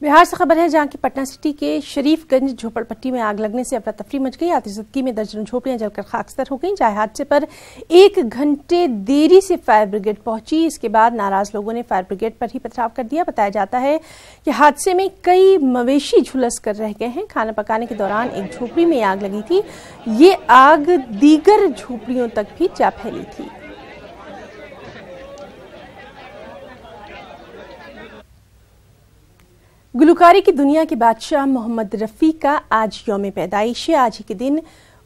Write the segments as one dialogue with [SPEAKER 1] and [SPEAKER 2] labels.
[SPEAKER 1] बिहार से खबर है, जहां की पटना सिटी के शरीफगंज झोपड़पट्टी में आग लगने से अफरा तफरी मच गई। आतिशबाजी में दर्जनों झोपड़ियां जलकर खाकसतर हो गईं। जाए हादसे पर 1 घंटे देरी से फायर ब्रिगेड पहुंची। इसके बाद नाराज लोगों ने फायर ब्रिगेड पर ही पथराव कर दिया। बताया जाता है कि हादसे में कई मवेशी झुलस कर रह गए हैं। खाना पकाने के दौरान एक झोपड़ी में आग लगी थी। ये आग दीगर झोपड़ियों तक भी जा फैली थी। गुलकारी की दुनिया के बादशाह मोहम्मद रफ़ी का आज यौम पैदाइश है। आज ही के दिन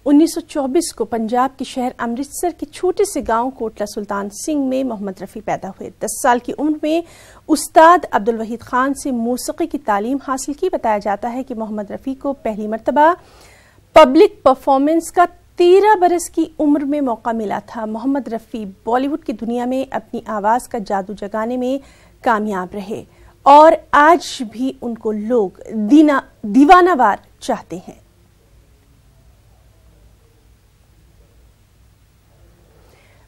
[SPEAKER 1] 1924 को पंजाब के शहर अमृतसर के छोटे से गांव कोटला सुल्तान सिंह में मोहम्मद रफ़ी पैदा हुए। 10 साल की उम्र में उस्ताद अब्दुल वहीद खान से मौसीकी की तालीम हासिल की। बताया जाता है कि मोहम्मद रफ़ी को पहली मर्तबा पब्लिक परफॉर्मेंस का 13 बरस की उम्र में मौका मिला था। मोहम्मद रफ़ी बॉलीवुड की दुनिया में अपनी आवाज़ का जादू जगाने में कामयाब रहे और आज भी उनको लोग दीवानावार चाहते हैं।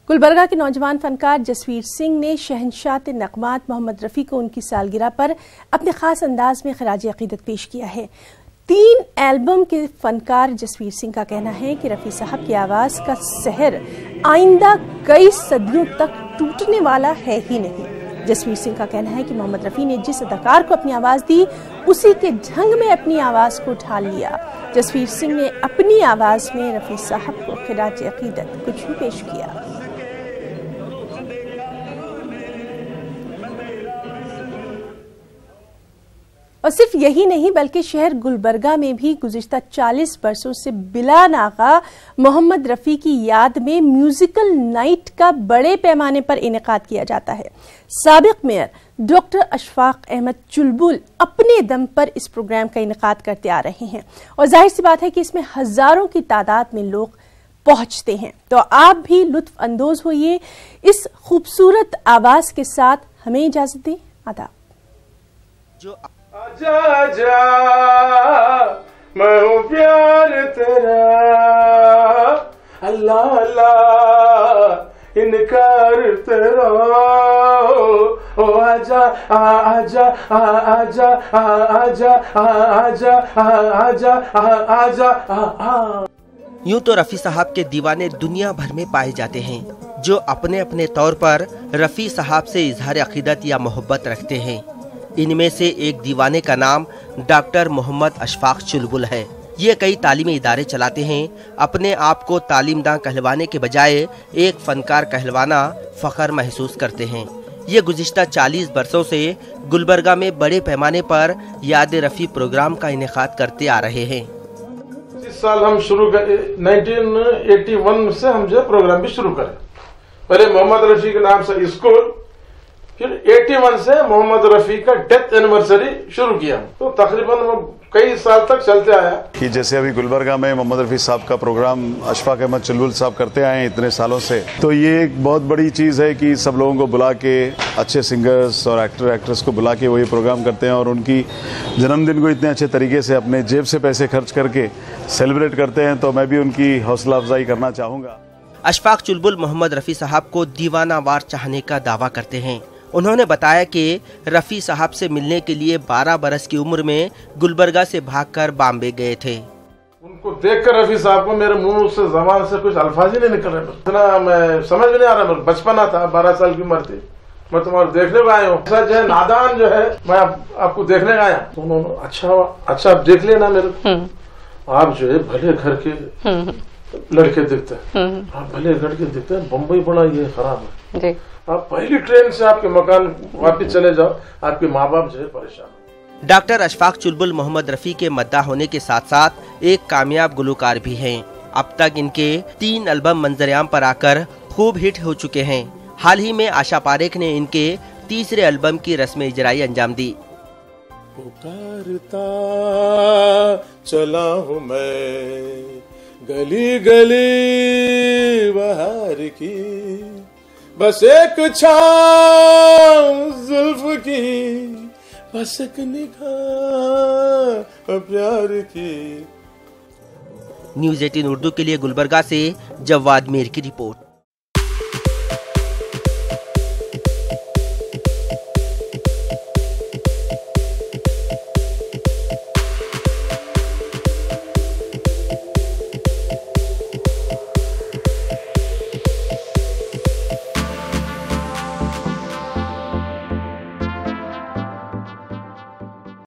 [SPEAKER 1] गुलबर्गा के नौजवान फनकार जसवीर सिंह ने शहंशाह नगमात मोहम्मद रफ़ी को उनकी सालगिरह पर अपने खास अंदाज में खराज अकीदत पेश किया है। 3 एल्बम के फनकार जसवीर सिंह का कहना है कि रफ़ी साहब की आवाज़ का सहर आइंदा कई सदियों तक टूटने वाला है ही नहीं। जसवीर सिंह का कहना है कि मोहम्मद रफ़ी ने जिस अदाकार को अपनी आवाज़ दी, उसी के ढंग में अपनी आवाज़ को ढाल लिया। जसवीर सिंह ने अपनी आवाज़ में रफ़ी साहब को खिराज अकीदत कुछ भी पेश किया। और सिर्फ यही नहीं बल्कि शहर गुलबर्गा में भी गुज़िश्ता 40 बरसों से बिला नागा मोहम्मद रफ़ी की याद में म्यूजिकल नाइट का बड़े पैमाने पर इनेकाद किया जाता है। साबिक मेयर डॉक्टर अशफाक अहमद चुलबुल अपने दम पर इस प्रोग्राम का इनेकाद करते आ रहे हैं और जाहिर सी बात है कि इसमें हजारों की तादाद में लोग पहुंचते हैं। तो आप भी लुत्फ अंदोज होइए इस खूबसूरत आवाज के साथ। हमें इजाजत दें। आदाब।
[SPEAKER 2] आजा आजा मैं हूँ प्यार तेरा, अल्लाह अल्लाह इनकार तेरा। ओ आजा आजा आजा आजा आजा आजा आजा।
[SPEAKER 3] यूं तो रफ़ी साहब के दीवाने दुनिया भर में पाए जाते हैं, जो अपने अपने तौर पर रफ़ी साहब से इजहार अकीदत या मोहब्बत रखते हैं। इनमें से एक दीवाने का नाम डॉक्टर मोहम्मद अशफाक चुलबुल है। ये कई तालीमी इदारे चलाते हैं। अपने आप को तालीमदां कहलवाने के बजाय एक फनकार कहलवाना फ़ख्र महसूस करते हैं। ये गुज़िश्ता 40 बरसों से गुलबर्गा में बड़े पैमाने पर याद रफ़ी प्रोग्राम का इनेकाद करते आ रहे हैं।
[SPEAKER 2] इस साल हम शुरू कर 1981 से हम जो प्रोग्राम भी शुरू करें। पहले मोहम्मद रफ़ी के नाम से स्कूल, फिर 81 से मोहम्मद रफ़ी का डेथ एनिवर्सरी शुरू किया। तो तकरीबन वो कई साल तक चलते आया
[SPEAKER 4] कि जैसे अभी गुलबर्गा में मोहम्मद रफ़ी साहब का प्रोग्राम अशफाक अहमद चुलबुल साहब करते आए हैं इतने सालों से, तो ये एक बहुत बड़ी चीज़ है कि सब लोगों को बुला के, अच्छे सिंगर्स और एक्टर एक्ट्रेस को बुला के वो ये प्रोग्राम करते हैं और उनकी जन्मदिन को इतने अच्छे तरीके से अपने जेब से पैसे खर्च करके सेलिब्रेट करते हैं। तो मैं भी उनकी हौसला अफजाई करना चाहूँगा।
[SPEAKER 3] अशफाक चुलबुल मोहम्मद रफ़ी साहब को दीवानावार चाहने का दावा करते हैं। उन्होंने बताया कि रफ़ी साहब से मिलने के लिए 12 बरस की उम्र में गुलबर्गा से भागकर बॉम्बे गए थे।
[SPEAKER 2] उनको देखकर रफ़ी साहब को मेरे मुंह से ज़बान से कुछ अल्फाज ही नहीं निकल रहे। इतना मैं समझ में नहीं आ रहा। मेरा बचपना था, 12 साल की उम्र थी। मैं तुम्हारे देखने को आया हूँ। ऐसा जो है नादान जो है, मैं आपको देखने का आया। तो उन्होंने अच्छा आप देख लेना मेरे को, आप जो है भले घर के लड़के दिखते हैं, आप भले लड़के दिखते हैं। बम्बई बड़ा ये खराब है। आप पहली ट्रेन से आपके मकान वापस चले जाओ, आपके माँ बाप जो है परेशान।
[SPEAKER 3] डॉक्टर अशफाक चुलबुल मोहम्मद रफ़ी के मद्दा होने के साथ साथ एक कामयाब गुलकार भी हैं। अब तक इनके 3 एल्बम मंजरेआम पर आकर खूब हिट हो चुके हैं। हाल ही में आशा पारेख ने इनके 3रे एल्बम की रस्म इजराई अंजाम दी।
[SPEAKER 2] पुकारता चला हूँ मैं गली गली बहार की, बस एक छाँव जुल्फ की, बस एक निगाह प्यार की।
[SPEAKER 3] न्यूज़ 18 उर्दू के लिए गुलबर्गा से जवाद मीर की रिपोर्ट।